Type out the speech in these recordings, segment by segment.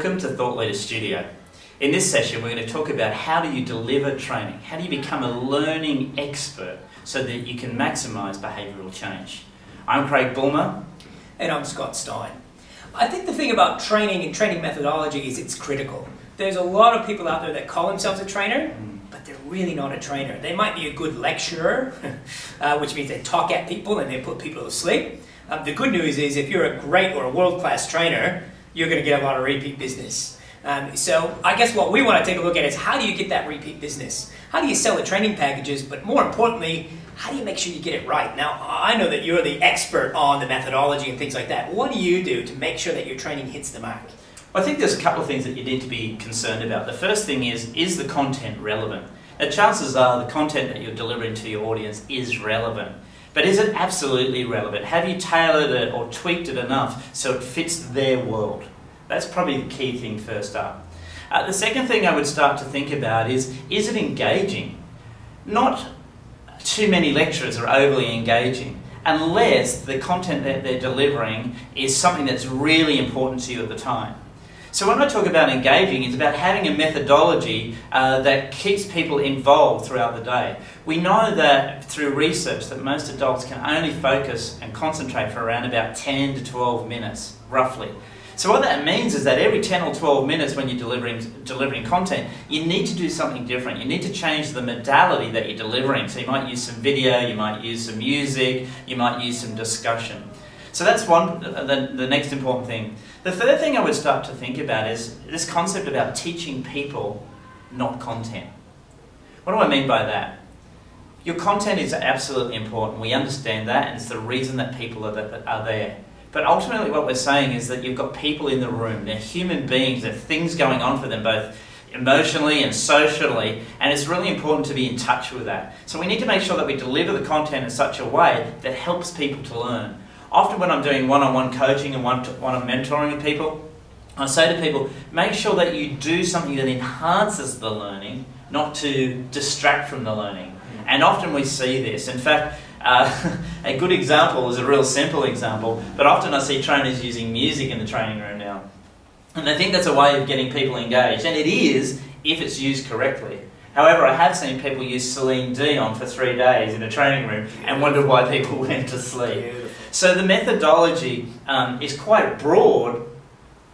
Welcome to Thought Leader Studio. In this session we're going to talk about how do you deliver training, how do you become a learning expert so that you can maximise behavioural change. I'm Craig Bulmer. And I'm Stein. I think the thing about training and training methodology is it's critical. There's a lot of people out there that call themselves a trainer, but they're really not a trainer. They might be a good lecturer, which means they talk at people and they put people to sleep. The good news is if you're a great or a world-class trainer, you're going to get a lot of repeat business. So I guess what we want to take a look at is how do you get that repeat business? How do you sell the training packages, but more importantly, how do you make sure you get it right? Now, I know that you're the expert on the methodology and things like that. What do you do to make sure that your training hits the mark? Well, I think there's a couple of things that you need to be concerned about. The first thing is the content relevant? Now, chances are the content that you're delivering to your audience is relevant. But is it absolutely relevant? Have you tailored it or tweaked it enough so it fits their world? That's probably the key thing first up. The second thing I would start to think about is it engaging? Not too many lecturers are overly engaging unless the content that they're delivering is something that's really important to you at the time. So when I talk about engaging, it's about having a methodology that keeps people involved throughout the day. We know that through research that most adults can only focus and concentrate for around about 10 to 12 minutes, roughly. So what that means is that every 10 or 12 minutes when you're delivering content, you need to do something different. You need to change the modality that you're delivering. So you might use some video, you might use some music, you might use some discussion. So that's the next important thing. The third thing I would start to think about is this concept about teaching people, not content. What do I mean by that? Your content is absolutely important. We understand that, and it's the reason that people are there. But ultimately what we're saying is that you've got people in the room. They're human beings. There are things going on for them, both emotionally and socially, and it's really important to be in touch with that. So we need to make sure that we deliver the content in such a way that helps people to learn. Often when I'm doing one-on-one coaching and when I'm mentoring with people, I say to people, make sure that you do something that enhances the learning, not to distract from the learning. And often we see this. In fact, a good example is a real simple example, but often I see trainers using music in the training room now. And I think that's a way of getting people engaged, and it is if it's used correctly. However, I have seen people use Celine Dion for 3 days in a training room and wonder why people went to sleep. So the methodology is quite broad.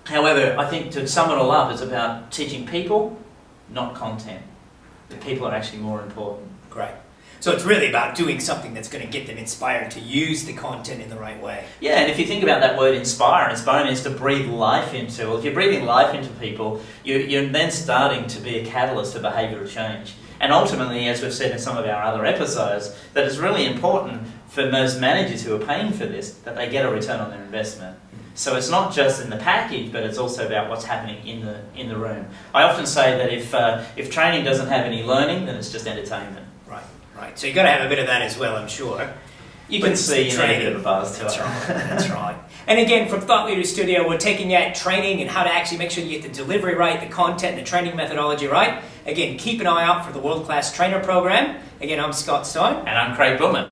However, I think to sum it all up, it's about teaching people, not content. The people are actually more important. Great. So it's really about doing something that's going to get them inspired to use the content in the right way. Yeah, and if you think about that word inspire is to breathe life into. Well, if you're breathing life into people, you're then starting to be a catalyst for behavioural change. And ultimately, as we've said in some of our other episodes, that it's really important for most managers who are paying for this, that they get a return on their investment. So it's not just in the package, but it's also about what's happening in the room. I often say that if training doesn't have any learning, then it's just entertainment. Right. So you've got to have a bit of that as well, I'm sure. You can see a bit of a buzz to it. That's right. And again, from Thought Leader Studio, we're taking out training and how to actually make sure you get the delivery right, the content, the training methodology right. Again, keep an eye out for the World Class Trainer program. Again, I'm Stein. And I'm Craig Bulmer.